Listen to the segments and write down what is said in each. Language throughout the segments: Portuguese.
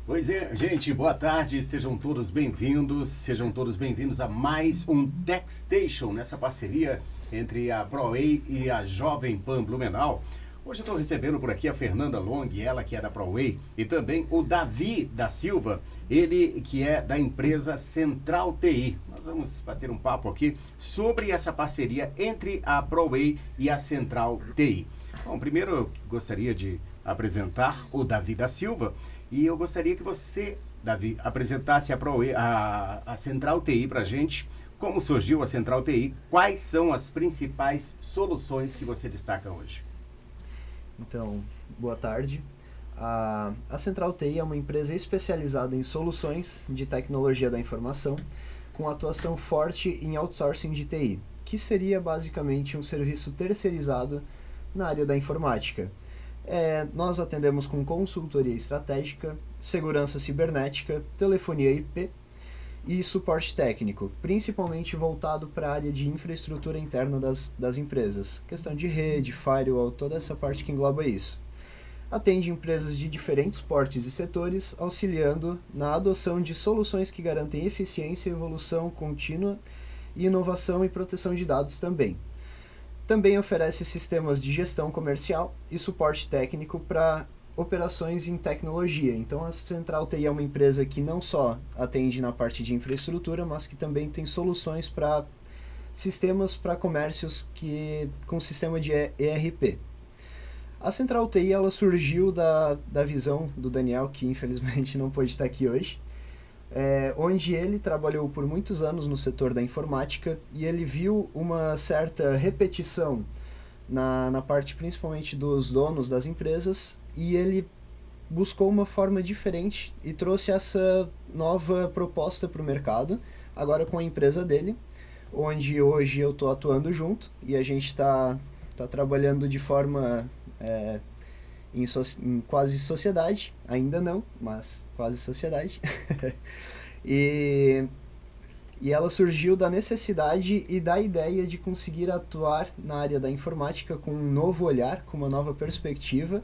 Pois é, gente, boa tarde, sejam todos bem-vindos a mais um TechStation, nessa parceria entre a ProWay e a Jovem Pan Blumenau. Hoje eu estou recebendo por aqui a Fernanda Long, ela que é da ProWay, e também o Davi da Silva, ele que é da empresa Central TI. Nós vamos bater um papo aqui sobre essa parceria entre a ProWay e a Central TI. Bom, primeiro eu gostaria de apresentar o Davi da Silva, e eu gostaria que você, Davi, apresentasse a Central TI para a gente. Como surgiu a Central TI? Quais são as principais soluções que você destaca hoje? Então, boa tarde. A Central TI é uma empresa especializada em soluções de tecnologia da informação, com atuação forte em outsourcing de TI, que seria basicamente um serviço terceirizado na área da informática. Nós atendemos com consultoria estratégica, segurança cibernética, telefonia IP e suporte técnico, principalmente voltado para a área de infraestrutura interna das empresas. Questão de rede, firewall, toda essa parte que engloba isso. Atende empresas de diferentes portes e setores, auxiliando na adoção de soluções que garantem eficiência, evolução contínua e inovação e proteção de dados também. Também oferece sistemas de gestão comercial e suporte técnico para operações em tecnologia. Então a Central TI é uma empresa que não só atende na parte de infraestrutura, mas que também tem soluções para sistemas para comércios com sistema de ERP. A Central TI ela surgiu da visão do Daniel, que infelizmente não pôde estar aqui hoje, onde ele trabalhou por muitos anos no setor da informática e ele viu uma certa repetição na parte principalmente dos donos das empresas, e ele buscou uma forma diferente e trouxe essa nova proposta para o mercado, agora com a empresa dele, onde hoje eu estou atuando junto e a gente está trabalhando de forma em quase sociedade, ainda não, mas quase sociedade. E ela surgiu da necessidade e da ideia de conseguir atuar na área da informática com um novo olhar, com uma nova perspectiva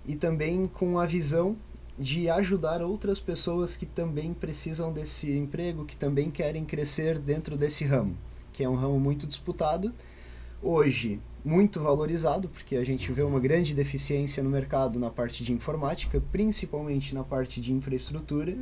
e também com a visão de ajudar outras pessoas que também precisam desse emprego, que também querem crescer dentro desse ramo, que é um ramo muito disputado, hoje muito valorizado, porque a gente vê uma grande deficiência no mercado na parte de informática, principalmente na parte de infraestrutura.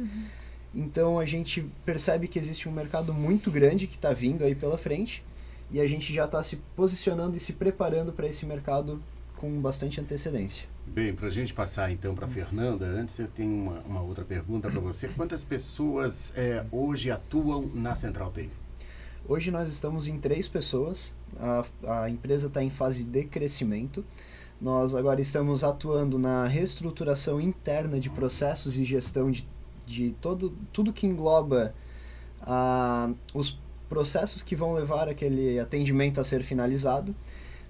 Então a gente percebe que existe um mercado muito grande que está vindo aí pela frente, e a gente já está se posicionando e se preparando para esse mercado com bastante antecedência. Bem, para a gente passar então para a Fernanda, antes eu tenho uma outra pergunta para você. Quantas pessoas hoje atuam na Central TI? Hoje nós estamos em 3 pessoas, a empresa está em fase de crescimento. Nós agora estamos atuando na reestruturação interna de processos e gestão de tudo que engloba os processos que vão levar aquele atendimento a ser finalizado,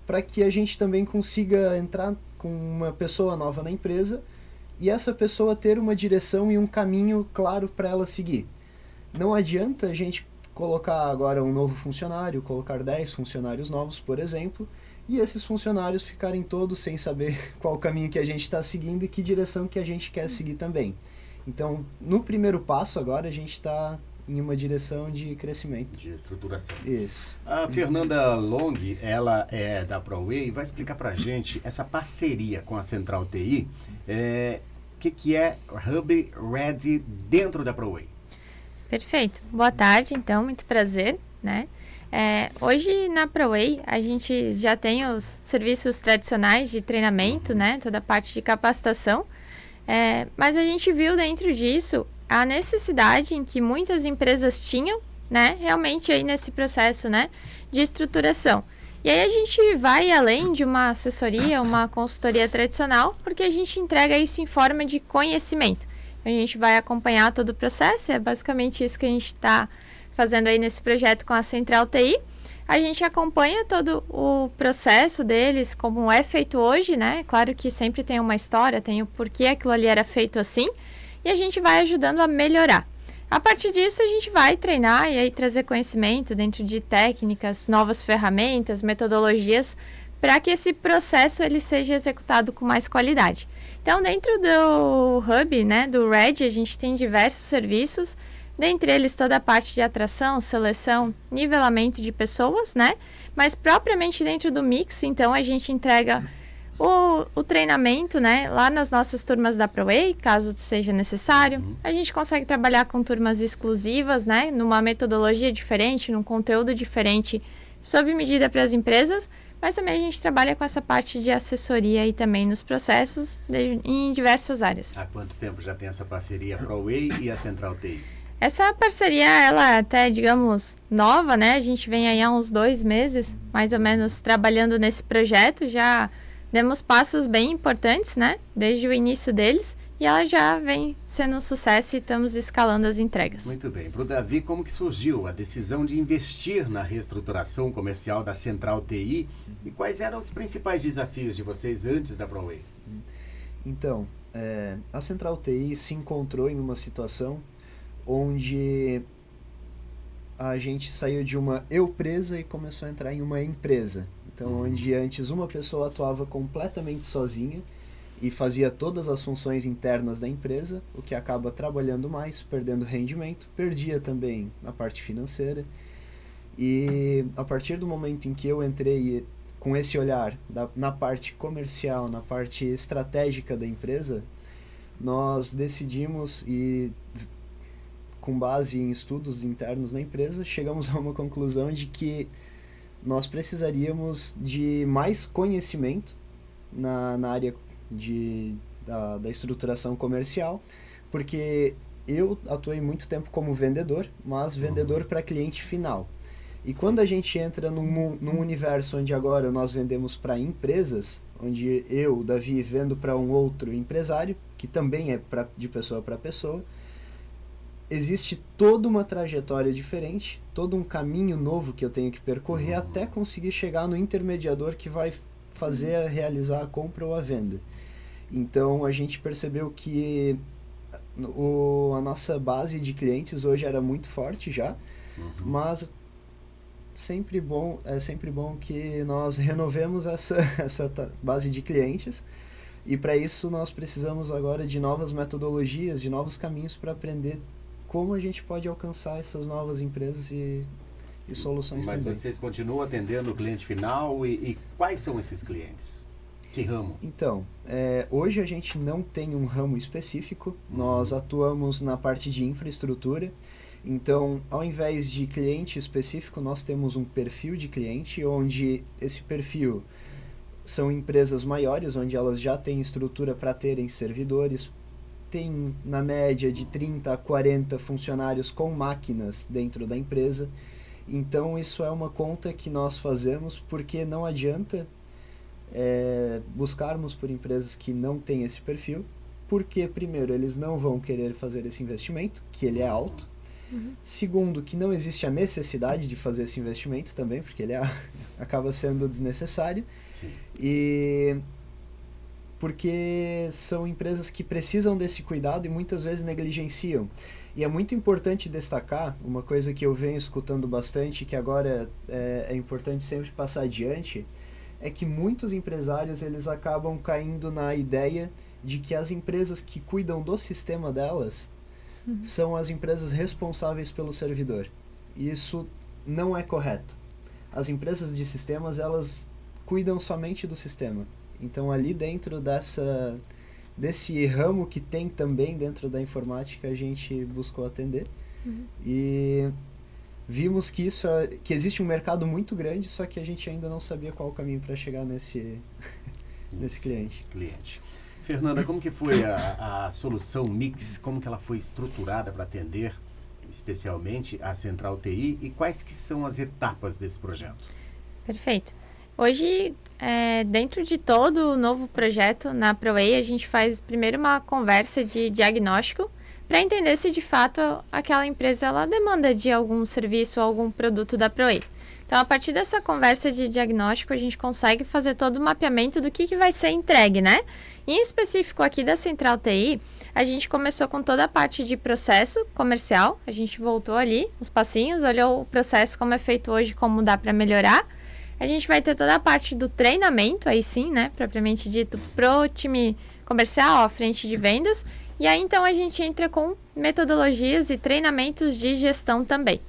para que a gente também consiga entrar com uma pessoa nova na empresa e essa pessoa ter uma direção e um caminho claro para ela seguir. Não adianta a gente colocar agora um novo funcionário, colocar 10 funcionários novos, por exemplo, e esses funcionários ficarem todos sem saber qual caminho que a gente está seguindo e que direção que a gente quer seguir também. Então, no primeiro passo agora, a gente está em uma direção de crescimento. De estruturação. Isso. A Fernanda Long, ela é da ProWay, e vai explicar para a gente essa parceria com a Central TI, o que é Hub Ready dentro da ProWay. Perfeito. Boa tarde, então, muito prazer, né? Hoje na ProWay a gente já tem os serviços tradicionais de treinamento, né? Toda a parte de capacitação, mas a gente viu dentro disso a necessidade em que muitas empresas tinham, né? Realmente aí nesse processo, né? De estruturação. E aí a gente vai além de uma assessoria, uma consultoria tradicional, porque a gente entrega isso em forma de conhecimento. A gente vai acompanhar todo o processo, é basicamente isso que a gente está fazendo aí nesse projeto com a Central TI. A gente acompanha todo o processo deles, como é feito hoje, né? Claro que sempre tem uma história, tem o porquê aquilo ali era feito assim, e a gente vai ajudando a melhorar. A partir disso, a gente vai treinar e aí trazer conhecimento dentro de técnicas, novas ferramentas, metodologias para que esse processo ele seja executado com mais qualidade. Então, dentro do Hub, né, do Red, a gente tem diversos serviços, dentre eles toda a parte de atração, seleção, nivelamento de pessoas, né? Mas propriamente dentro do Mix, então a gente entrega o treinamento, né, lá nas nossas turmas da ProWay, caso seja necessário. A gente consegue trabalhar com turmas exclusivas, né, numa metodologia diferente, num conteúdo diferente, sob medida para as empresas, mas também a gente trabalha com essa parte de assessoria e também nos processos em diversas áreas. Há quanto tempo já tem essa parceria ProWay e a Central TI? Essa parceria, ela é até, digamos, nova, né? A gente vem aí há uns 2 meses, mais ou menos, trabalhando nesse projeto. Já demos passos bem importantes, né? Desde o início deles. E ela já vem sendo um sucesso e estamos escalando as entregas. Muito bem. Para o Davi, como que surgiu a decisão de investir na reestruturação comercial da Central TI? E quais eram os principais desafios de vocês antes da ProWay? Então, a Central TI se encontrou em uma situação onde a gente saiu de uma eu-presa e começou a entrar em uma empresa. Então, onde antes uma pessoa atuava completamente sozinha e fazia todas as funções internas da empresa, o que acaba trabalhando mais, perdendo rendimento, perdia também na parte financeira. E a partir do momento em que eu entrei com esse olhar na parte comercial, na parte estratégica da empresa, nós decidimos e com base em estudos internos na empresa, chegamos a uma conclusão de que nós precisaríamos de mais conhecimento na área da estruturação comercial, porque eu atuei muito tempo como vendedor, mas vendedor para cliente final. E quando a gente entra num universo onde agora nós vendemos para empresas, onde eu, Davi, vendo para um outro empresário, que também é de pessoa para pessoa, existe toda uma trajetória diferente, todo um caminho novo que eu tenho que percorrer até conseguir chegar no intermediador que vai realizar a compra ou a venda. Então a gente percebeu que a nossa base de clientes hoje era muito forte já, mas é sempre bom que nós renovemos essa base de clientes, e para isso nós precisamos agora de novas metodologias, de novos caminhos para aprender como a gente pode alcançar essas novas empresas e soluções também. Mas vocês continuam atendendo o cliente final e quais são esses clientes? Que ramo? Então, hoje a gente não tem um ramo específico, nós atuamos na parte de infraestrutura, então ao invés de cliente específico, nós temos um perfil de cliente, onde esse perfil são empresas maiores, onde elas já têm estrutura para terem servidores, tem na média de 30 a 40 funcionários com máquinas dentro da empresa. Então isso é uma conta que nós fazemos, porque não adianta buscarmos por empresas que não têm esse perfil, porque primeiro eles não vão querer fazer esse investimento, que ele é alto. Segundo, que não existe a necessidade de fazer esse investimento também, porque ele acaba sendo desnecessário. Sim. E porque são empresas que precisam desse cuidado e muitas vezes negligenciam. E é muito importante destacar, uma coisa que eu venho escutando bastante, que agora é importante sempre passar adiante, é que muitos empresários eles acabam caindo na ideia de que as empresas que cuidam do sistema delas são as empresas responsáveis pelo servidor. E isso não é correto. As empresas de sistemas, elas cuidam somente do sistema. Então, ali dentro desse ramo que tem também dentro da informática, a gente buscou atender. E vimos que existe um mercado muito grande, só que a gente ainda não sabia qual o caminho para chegar nesse cliente. Fernanda, como que foi a solução Mix? Como que ela foi estruturada para atender, especialmente, a Central TI? E quais que são as etapas desse projeto? Perfeito. Hoje, dentro de todo o novo projeto na ProWay, a gente faz primeiro uma conversa de diagnóstico para entender se de fato aquela empresa ela demanda de algum serviço ou algum produto da ProWay. Então, a partir dessa conversa de diagnóstico, a gente consegue fazer todo o mapeamento do que vai ser entregue, né? Em específico aqui da Central TI, a gente começou com toda a parte de processo comercial, a gente voltou ali, os passinhos, olhou o processo como é feito hoje, como dá para melhorar. A gente vai ter toda a parte do treinamento, aí sim, né, propriamente dito, pro time comercial, à frente de vendas. E aí, então, a gente entra com metodologias e treinamentos de gestão também.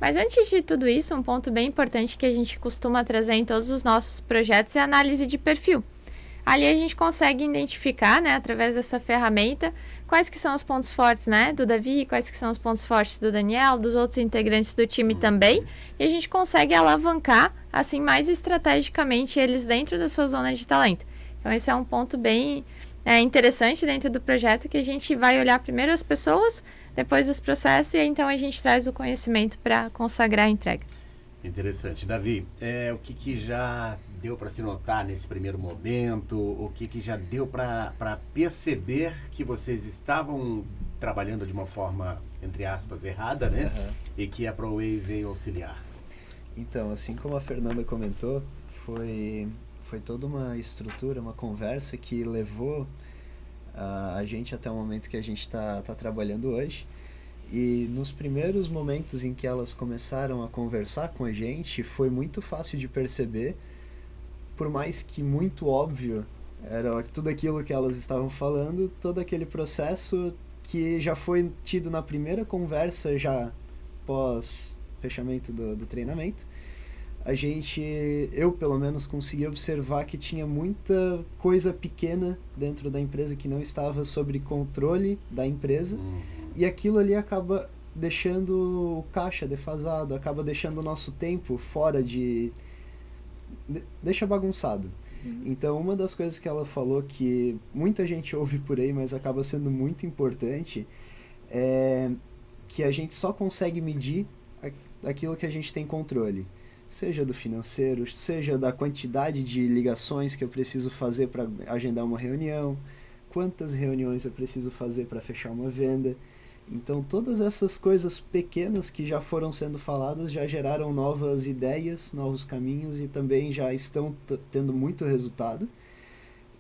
Mas antes de tudo isso, um ponto bem importante que a gente costuma trazer em todos os nossos projetos é a análise de perfil. Ali a gente consegue identificar, né, através dessa ferramenta, quais que são os pontos fortes, né, do Davi, quais que são os pontos fortes do Daniel, dos outros integrantes do time também, e a gente consegue alavancar, assim, mais estrategicamente eles dentro da sua zona de talento. Então, esse é um ponto bem interessante dentro do projeto, que a gente vai olhar primeiro as pessoas, depois os processos, e aí, então a gente traz o conhecimento para consagrar a entrega. Interessante. Davi, o que já deu para se notar nesse primeiro momento? O que já deu para perceber que vocês estavam trabalhando de uma forma, entre aspas, errada, né? E que a ProWay veio auxiliar? Então, assim como a Fernanda comentou, foi toda uma estrutura, uma conversa que levou a gente até o momento que a gente está trabalhando hoje. E nos primeiros momentos em que elas começaram a conversar com a gente, foi muito fácil de perceber, por mais que muito óbvio era tudo aquilo que elas estavam falando, todo aquele processo que já foi tido na primeira conversa, já pós fechamento do treinamento. Eu pelo menos consegui observar que tinha muita coisa pequena dentro da empresa que não estava sob controle da empresa, e aquilo ali acaba deixando o caixa defasado, acaba deixando o nosso tempo fora deixa bagunçado. Então, uma das coisas que ela falou que muita gente ouve por aí, mas acaba sendo muito importante, é que a gente só consegue medir aquilo que a gente tem controle. Seja do financeiro, seja da quantidade de ligações que eu preciso fazer para agendar uma reunião, quantas reuniões eu preciso fazer para fechar uma venda. Então, todas essas coisas pequenas que já foram sendo faladas já geraram novas ideias, novos caminhos e também já estão tendo muito resultado.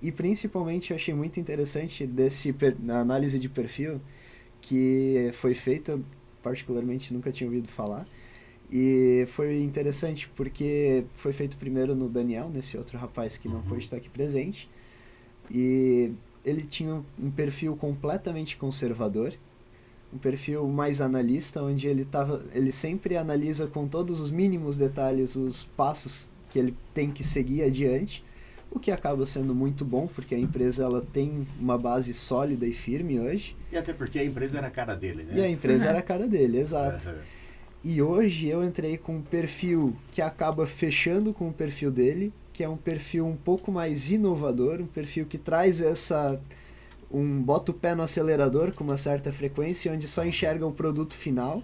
E principalmente eu achei muito interessante na análise de perfil que foi feita, particularmente nunca tinha ouvido falar. E foi interessante porque foi feito primeiro no Daniel, nesse outro rapaz que não pôde estar aqui presente. E ele tinha um perfil completamente conservador, um perfil mais analista, onde ele sempre analisa com todos os mínimos detalhes os passos que ele tem que seguir adiante, o que acaba sendo muito bom, porque a empresa ela tem uma base sólida e firme hoje. E até porque a empresa era a cara dele, né? E a empresa era a cara dele, exato. E hoje eu entrei com um perfil que acaba fechando com o perfil dele, que é um perfil um pouco mais inovador, um perfil que traz bota o pé no acelerador com uma certa frequência, onde só enxerga o produto final.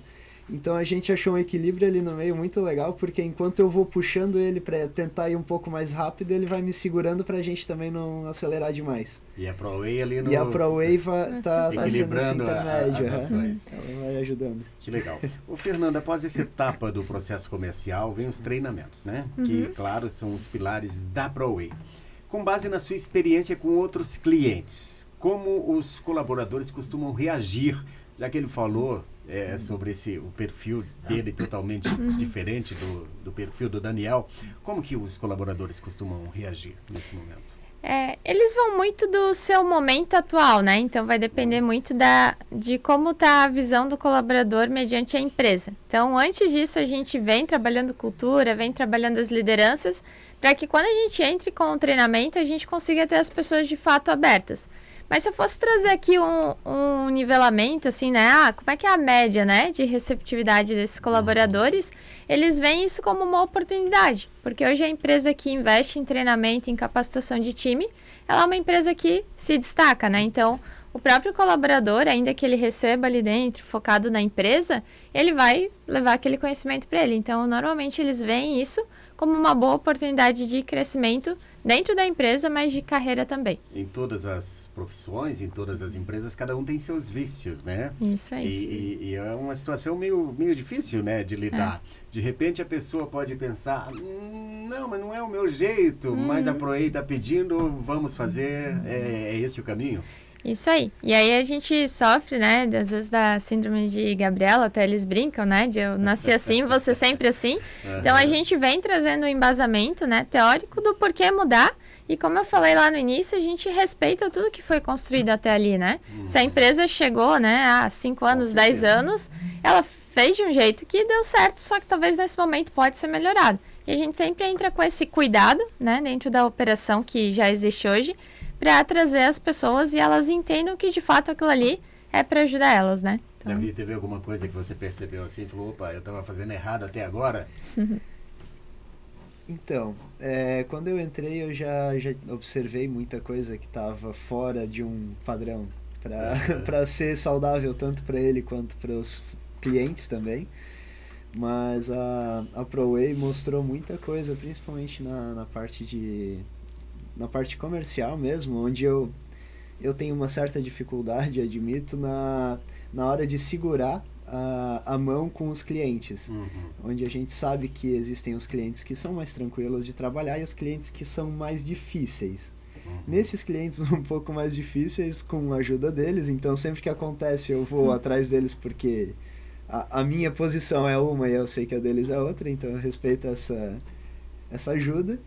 Então a gente achou um equilíbrio ali no meio muito legal, porque enquanto eu vou puxando ele para tentar ir um pouco mais rápido, ele vai me segurando para a gente também não acelerar demais. E a ProWay ali no... E a ProWay tá equilibrando as ações. Ela vai ajudando. Que legal. Ô, Fernanda, após essa etapa do processo comercial, vem os treinamentos, né? Que, claro, são os pilares da ProWay. Com base na sua experiência com outros clientes, como os colaboradores costumam reagir, já que ele falou sobre o perfil dele totalmente diferente do perfil do Daniel, como que os colaboradores costumam reagir nesse momento? Eles vão muito do seu momento atual, né? Então vai depender muito de como está a visão do colaborador mediante a empresa. Então, antes disso, a gente vem trabalhando cultura, vem trabalhando as lideranças, para que quando a gente entre com o treinamento, a gente consiga ter as pessoas de fato abertas. Mas se eu fosse trazer aqui um nivelamento, assim, né? Como é que é a média, né, de receptividade desses colaboradores? Eles veem isso como uma oportunidade, porque hoje a empresa que investe em treinamento, em capacitação de time, ela é uma empresa que se destaca, né? Então, o próprio colaborador, ainda que ele receba ali dentro, focado na empresa, ele vai levar aquele conhecimento para ele. Então, normalmente eles veem isso como uma boa oportunidade de crescimento dentro da empresa, mas de carreira também. Em todas as profissões, em todas as empresas, cada um tem seus vícios, né? Isso aí. E é uma situação meio difícil, né, de lidar. De repente a pessoa pode pensar, não, mas não é o meu jeito, mas a ProWay está pedindo, vamos fazer, é esse o caminho? Isso aí. E aí a gente sofre, né, às vezes da síndrome de Gabriela, até eles brincam, né, de eu nasci assim, você sempre assim. Então a gente vem trazendo um embasamento, né, teórico do porquê mudar. E como eu falei lá no início, a gente respeita tudo que foi construído até ali, né? Se a empresa chegou, né, há 5 anos, 10 anos, ela fez de um jeito que deu certo, só que talvez nesse momento pode ser melhorado. E a gente sempre entra com esse cuidado, né, dentro da operação que já existe hoje, para trazer as pessoas e elas entendam que de fato aquilo ali é para ajudar elas, né? Então... Davi, teve alguma coisa que você percebeu assim e falou, opa, eu estava fazendo errado até agora? Então, quando eu entrei eu já observei muita coisa que estava fora de um padrão para ser saudável tanto para ele quanto para os clientes também. Mas a ProWay mostrou muita coisa, principalmente na parte comercial mesmo, onde eu tenho uma certa dificuldade, admito, na hora de segurar a mão com os clientes, onde a gente sabe que existem os clientes que são mais tranquilos de trabalhar e os clientes que são mais difíceis. Nesses clientes um pouco mais difíceis, com a ajuda deles, então sempre que acontece eu vou atrás deles porque a minha posição é uma e eu sei que a deles é outra, então eu respeito essa ajuda.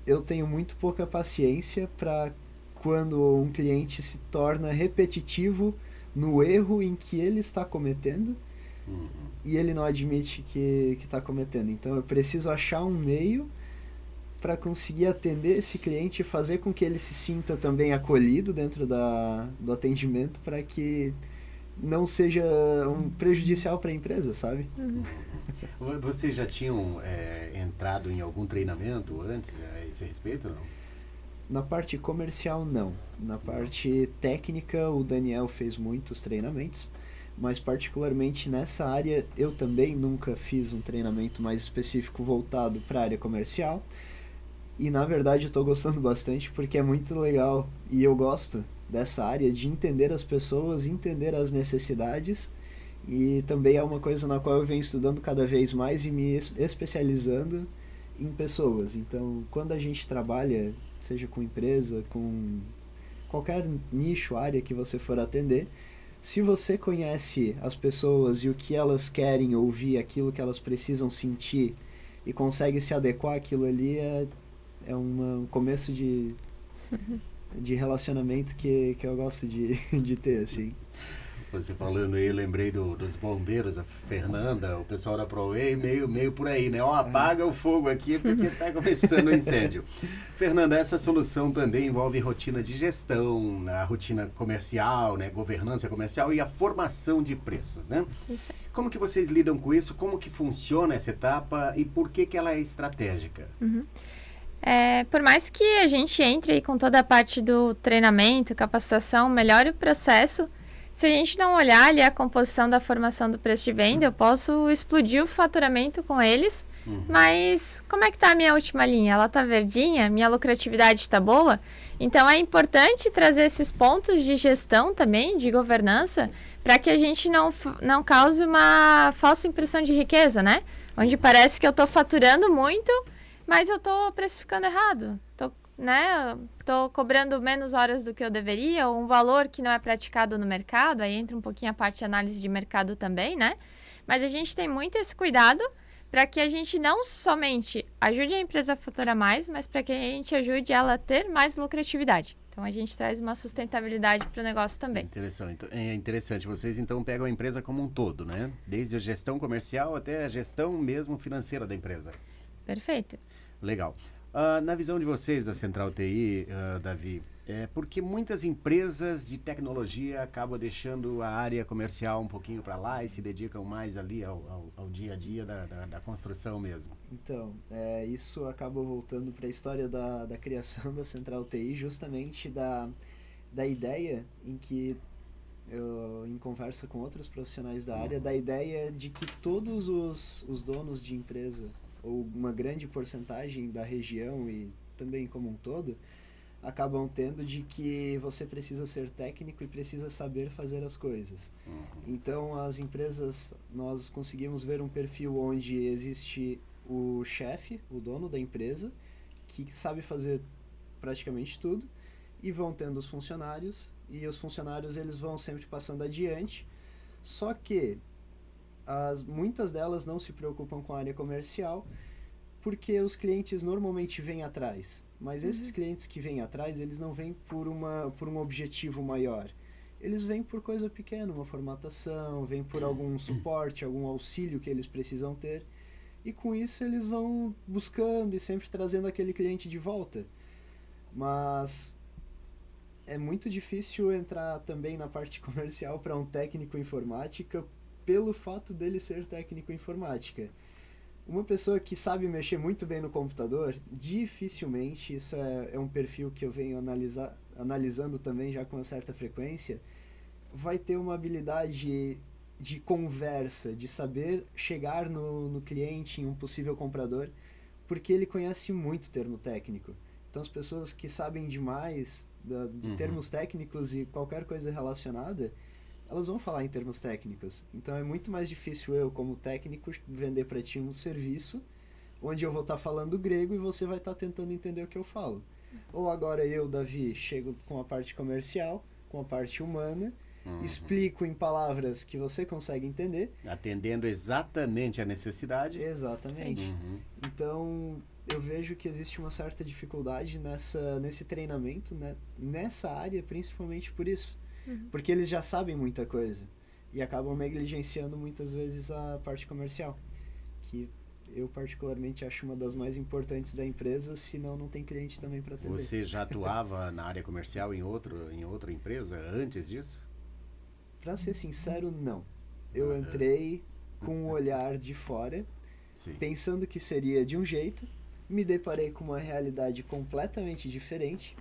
Eu tenho muito pouca paciência para quando um cliente se torna repetitivo no erro em que ele está cometendo e ele não admite que está cometendo. Então eu preciso achar um meio para conseguir atender esse cliente e fazer com que ele se sinta também acolhido dentro do atendimento, para que não seja prejudicial para a empresa, sabe? Vocês já tinham entrado em algum treinamento antes a esse respeito, não? Na parte comercial, não. Na parte técnica, o Daniel fez muitos treinamentos, mas particularmente nessa área, eu também nunca fiz um treinamento mais específico voltado para a área comercial. E na verdade eu estou gostando bastante porque é muito legal e eu gosto dessa área de entender as pessoas, entender as necessidades, e também é uma coisa na qual eu venho estudando cada vez mais e me especializando em pessoas. Então, quando a gente trabalha, seja com empresa, com qualquer nicho, área que você for atender, se você conhece as pessoas e o que elas querem ouvir, aquilo que elas precisam sentir, e consegue se adequar àquilo ali, é um começo de relacionamento que eu gosto de ter, assim. Você falando aí, eu lembrei dos bombeiros, a Fernanda, o pessoal da ProWay, meio por aí, né? Ó, apaga o fogo aqui porque tá começando o incêndio. Fernanda, essa solução também envolve rotina de gestão, a rotina comercial, né? Governança comercial e a formação de preços, né? Isso aí. Como que vocês lidam com isso? Como que funciona essa etapa e por que ela é estratégica? Por mais que a gente entre aí com toda a parte do treinamento, capacitação, melhore o processo, se a gente não olhar ali a composição da formação do preço de venda, eu posso explodir o faturamento com eles, mas como é que está a minha última linha? Ela está verdinha? Minha lucratividade está boa? Então é importante trazer esses pontos de gestão também, de governança, para que a gente não cause uma falsa impressão de riqueza, né? Onde parece que eu estou faturando muito, mas eu estou precificando errado. Estou cobrando menos horas do que eu deveria, ou um valor que não é praticado no mercado, aí entra um pouquinho a parte de análise de mercado também, né? Mas a gente tem muito esse cuidado para que a gente não somente ajude a empresa a faturar mais, mas para que a gente ajude ela a ter mais lucratividade. Então a gente traz uma sustentabilidade para o negócio também. É interessante. Vocês então pegam a empresa como um todo, né? Desde a gestão comercial até a gestão mesmo financeira da empresa. Perfeito. Legal. Na visão de vocês da Central TI, Davi, porque muitas empresas de tecnologia acabam deixando a área comercial um pouquinho para lá e se dedicam mais ali ao dia a dia da construção mesmo? Então, isso acaba voltando para a história da criação da Central TI, justamente da ideia em que, em conversa com outros profissionais da área, da ideia de que todos os donos de empresa, ou uma grande porcentagem da região e também como um todo, acabam tendo de que você precisa ser técnico e precisa saber fazer as coisas. Então, as empresas, nós conseguimos ver um perfil onde existe o chefe, o dono da empresa, que sabe fazer praticamente tudo, e vão tendo os funcionários, e os funcionários eles vão sempre passando adiante, só que muitas delas não se preocupam com a área comercial, porque os clientes normalmente vêm atrás. Mas esses clientes que vêm atrás, eles não vêm por um objetivo maior. Eles vêm por coisa pequena, uma formatação, vêm por algum suporte, algum auxílio que eles precisam ter. E com isso eles vão buscando e sempre trazendo aquele cliente de volta. Mas é muito difícil entrar também na parte comercial para um técnico informática pelo fato dele ser técnico informática. Uma pessoa que sabe mexer muito bem no computador, dificilmente, isso é um perfil que eu venho analisando também já com uma certa frequência, vai ter uma habilidade de conversa, de saber chegar no cliente, em um possível comprador, porque ele conhece muito termo técnico. Então as pessoas que sabem demais de termos técnicos e qualquer coisa relacionada, elas vão falar em termos técnicos. Então é muito mais difícil eu, como técnico, vender para ti um serviço onde eu vou estar falando grego e você vai estar tentando entender o que eu falo. Ou agora eu, Davi, chego com a parte comercial, com a parte humana, explico em palavras que você consegue entender. Atendendo exatamente a necessidade. Exatamente. Então eu vejo que existe uma certa dificuldade nesse treinamento, né? Nessa área, principalmente por isso. Porque eles já sabem muita coisa e acabam negligenciando muitas vezes a parte comercial, que eu particularmente acho uma das mais importantes da empresa, senão não tem cliente também para atender. Você já atuava na área comercial em outra empresa antes disso? Para ser sincero, não. Eu entrei com um olhar de fora, pensando que seria de um jeito, me deparei com uma realidade completamente diferente.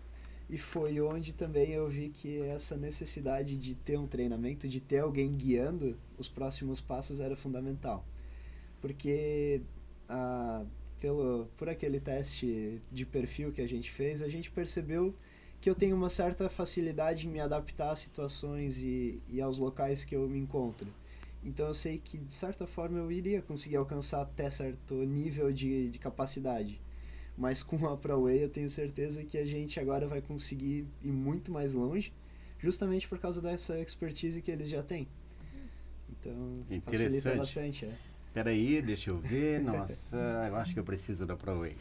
E foi onde também eu vi que essa necessidade de ter um treinamento, de ter alguém guiando os próximos passos era fundamental. Porque por aquele teste de perfil que a gente fez, a gente percebeu que eu tenho uma certa facilidade em me adaptar a situações e aos locais que eu me encontro. Então eu sei que, de certa forma, eu iria conseguir alcançar até certo nível de capacidade. Mas com a ProWay eu tenho certeza que a gente agora vai conseguir ir muito mais longe, justamente por causa dessa expertise que eles já têm. Então, facilita bastante. Peraí, deixa eu ver. Nossa, eu acho que eu preciso da ProWay.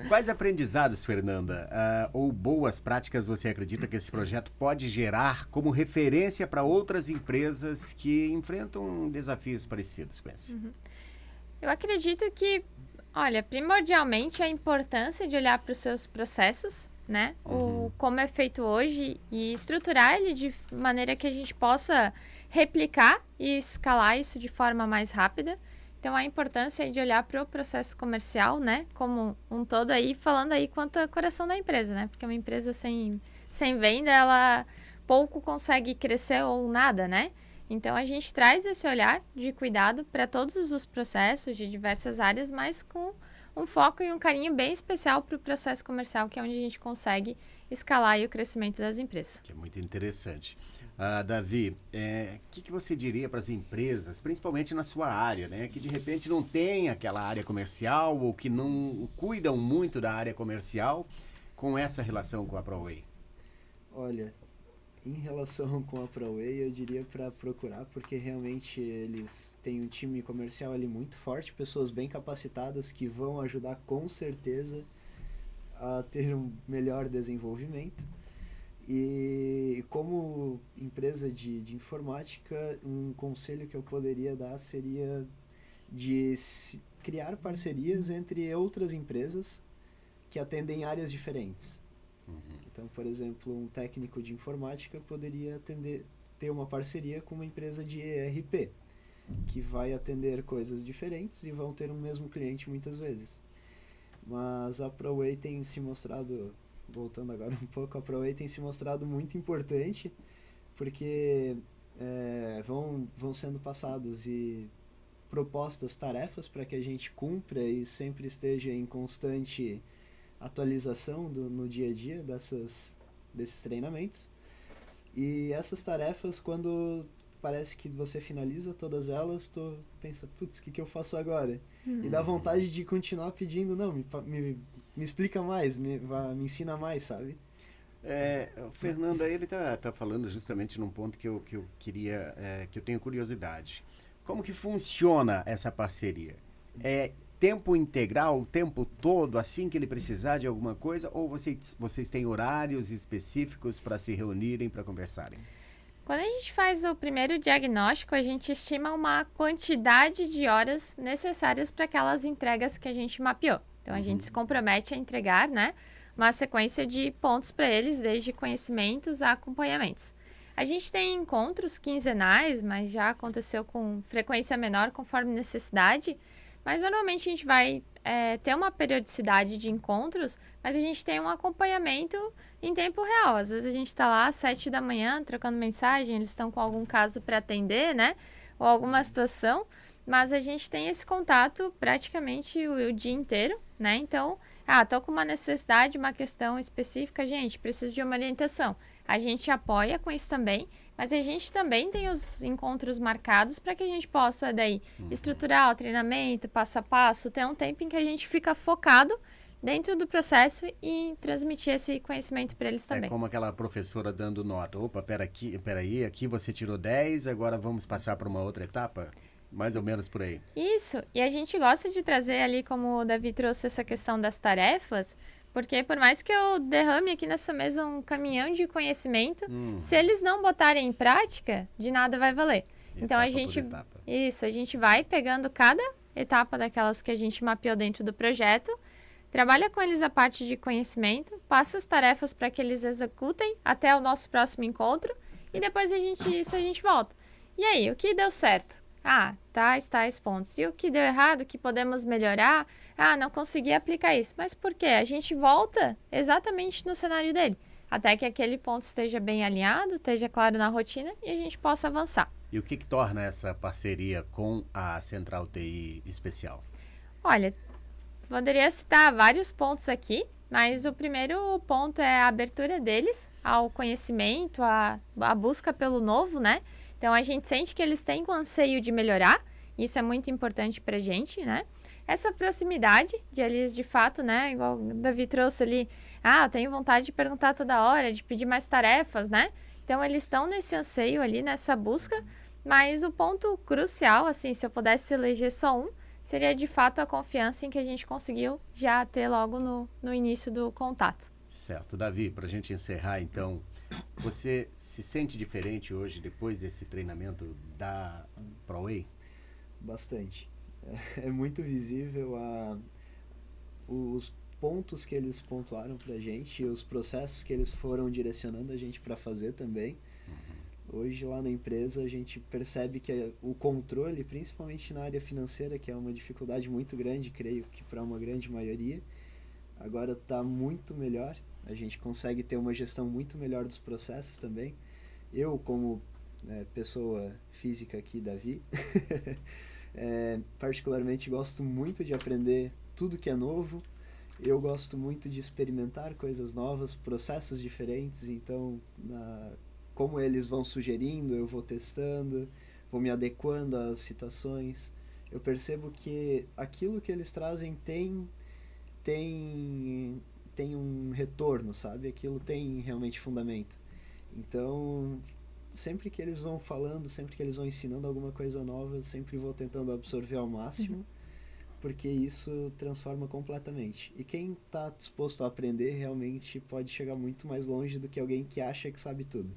Quais aprendizados, Fernanda, ou boas práticas você acredita que esse projeto pode gerar como referência para outras empresas que enfrentam desafios parecidos com esse? Eu acredito que, olha, primordialmente a importância de olhar para os seus processos, né? Como é feito hoje e estruturar ele de maneira que a gente possa replicar e escalar isso de forma mais rápida. Então, a importância de olhar para o processo comercial, né? Como um todo aí, falando aí quanto ao coração da empresa, né? Porque uma empresa sem venda, ela pouco consegue crescer ou nada, né? Então, a gente traz esse olhar de cuidado para todos os processos de diversas áreas, mas com um foco e um carinho bem especial para o processo comercial, que é onde a gente consegue escalar aí o crescimento das empresas. Que é muito interessante. Davi, que você diria para as empresas, principalmente na sua área, né, que de repente não tem aquela área comercial ou que não cuidam muito da área comercial com essa relação com a ProWay? Olha, em relação com a ProWay, eu diria para procurar, porque realmente eles têm um time comercial ali muito forte, pessoas bem capacitadas que vão ajudar com certeza a ter um melhor desenvolvimento. E como empresa de informática, um conselho que eu poderia dar seria de criar parcerias entre outras empresas que atendem áreas diferentes. Então, por exemplo, um técnico de informática poderia ter uma parceria com uma empresa de ERP, que vai atender coisas diferentes e vão ter um mesmo cliente muitas vezes. Mas a ProWay tem se mostrado, voltando agora um pouco, a ProWay tem se mostrado muito importante, porque vão sendo passados e propostas tarefas para que a gente cumpra e sempre esteja em constante atualização no dia a dia desses treinamentos. E essas tarefas, quando parece que você finaliza todas elas, tu pensa, putz, o que eu faço agora? E dá vontade de continuar pedindo, não, me explica mais, me ensina mais, sabe? Fernanda, ele tá falando justamente num ponto que eu queria, que eu tenho curiosidade. Como que funciona essa parceria? É tempo integral, o tempo todo, assim que ele precisar de alguma coisa, ou vocês têm horários específicos para se reunirem, para conversarem? Quando a gente faz o primeiro diagnóstico, a gente estima uma quantidade de horas necessárias para aquelas entregas que a gente mapeou. Então, a gente se compromete a entregar, né, uma sequência de pontos para eles, desde conhecimentos a acompanhamentos. A gente tem encontros quinzenais, mas já aconteceu com frequência menor conforme necessidade. Mas normalmente a gente vai ter uma periodicidade de encontros, mas a gente tem um acompanhamento em tempo real. Às vezes a gente está lá às 7 da manhã trocando mensagem, eles estão com algum caso para atender, né? Ou alguma situação, mas a gente tem esse contato praticamente o dia inteiro, né? Então, estou com uma necessidade, uma questão específica, gente, preciso de uma orientação. A gente apoia com isso também, mas a gente também tem os encontros marcados para que a gente possa daí estruturar o treinamento, passo a passo, ter um tempo em que a gente fica focado dentro do processo e transmitir esse conhecimento para eles também. É como aquela professora dando nota. Opa, peraí, aqui você tirou 10, agora vamos passar para uma outra etapa? Mais ou menos por aí. Isso, e a gente gosta de trazer ali, como o Davi trouxe essa questão das tarefas, porque por mais que eu derrame aqui nessa mesa um caminhão de conhecimento, se eles não botarem em prática, de nada vai valer. Então a gente vai pegando cada etapa daquelas que a gente mapeou dentro do projeto, trabalha com eles a parte de conhecimento, passa as tarefas para que eles executem até o nosso próximo encontro e depois a gente volta. E aí, o que deu certo? Tais pontos. E o que deu errado, o que podemos melhorar? Não consegui aplicar isso. Mas por quê? A gente volta exatamente no cenário dele, até que aquele ponto esteja bem alinhado, esteja claro na rotina e a gente possa avançar. E o que torna essa parceria com a Central TI especial? Olha, poderia citar vários pontos aqui, mas o primeiro ponto é a abertura deles ao conhecimento, a busca pelo novo, né? Então, a gente sente que eles têm um anseio de melhorar, isso é muito importante pra gente, né? Essa proximidade de eles, de fato, né? Igual o Davi trouxe ali, eu tenho vontade de perguntar toda hora, de pedir mais tarefas, né? Então, eles estão nesse anseio ali, nessa busca, mas o ponto crucial, assim, se eu pudesse eleger só um, seria de fato a confiança em que a gente conseguiu já ter logo no início do contato. Certo. Davi, pra gente encerrar, então, você se sente diferente hoje depois desse treinamento da ProWay? Bastante. É muito visível os pontos que eles pontuaram pra gente e os processos que eles foram direcionando a gente para fazer também. Hoje lá na empresa a gente percebe que o controle, principalmente na área financeira, que é uma dificuldade muito grande, creio que para uma grande maioria, agora está muito melhor. A gente consegue ter uma gestão muito melhor dos processos também. Eu, como pessoa física aqui, Davi, particularmente gosto muito de aprender tudo que é novo. Eu gosto muito de experimentar coisas novas, processos diferentes. Então, como eles vão sugerindo, eu vou testando, vou me adequando às situações. Eu percebo que aquilo que eles trazem tem um retorno, sabe? Aquilo tem realmente fundamento. Então, sempre que eles vão falando, sempre que eles vão ensinando alguma coisa nova, eu sempre vou tentando absorver ao máximo, porque isso transforma completamente. E quem está disposto a aprender realmente pode chegar muito mais longe do que alguém que acha que sabe tudo.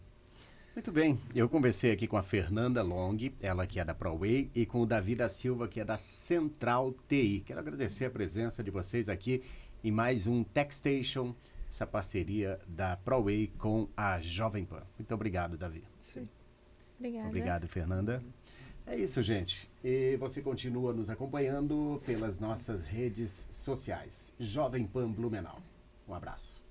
Muito bem, eu conversei aqui com a Fernanda Long, ela que é da ProWay, e com o Davi da Silva, que é da Central TI. Quero agradecer a presença de vocês aqui em mais um TechStation, essa parceria da ProWay com a Jovem Pan. Muito obrigado, Davi. Sim. Obrigada. Obrigado, Fernanda. É isso, gente. E você continua nos acompanhando pelas nossas redes sociais. Jovem Pan Blumenau. Um abraço.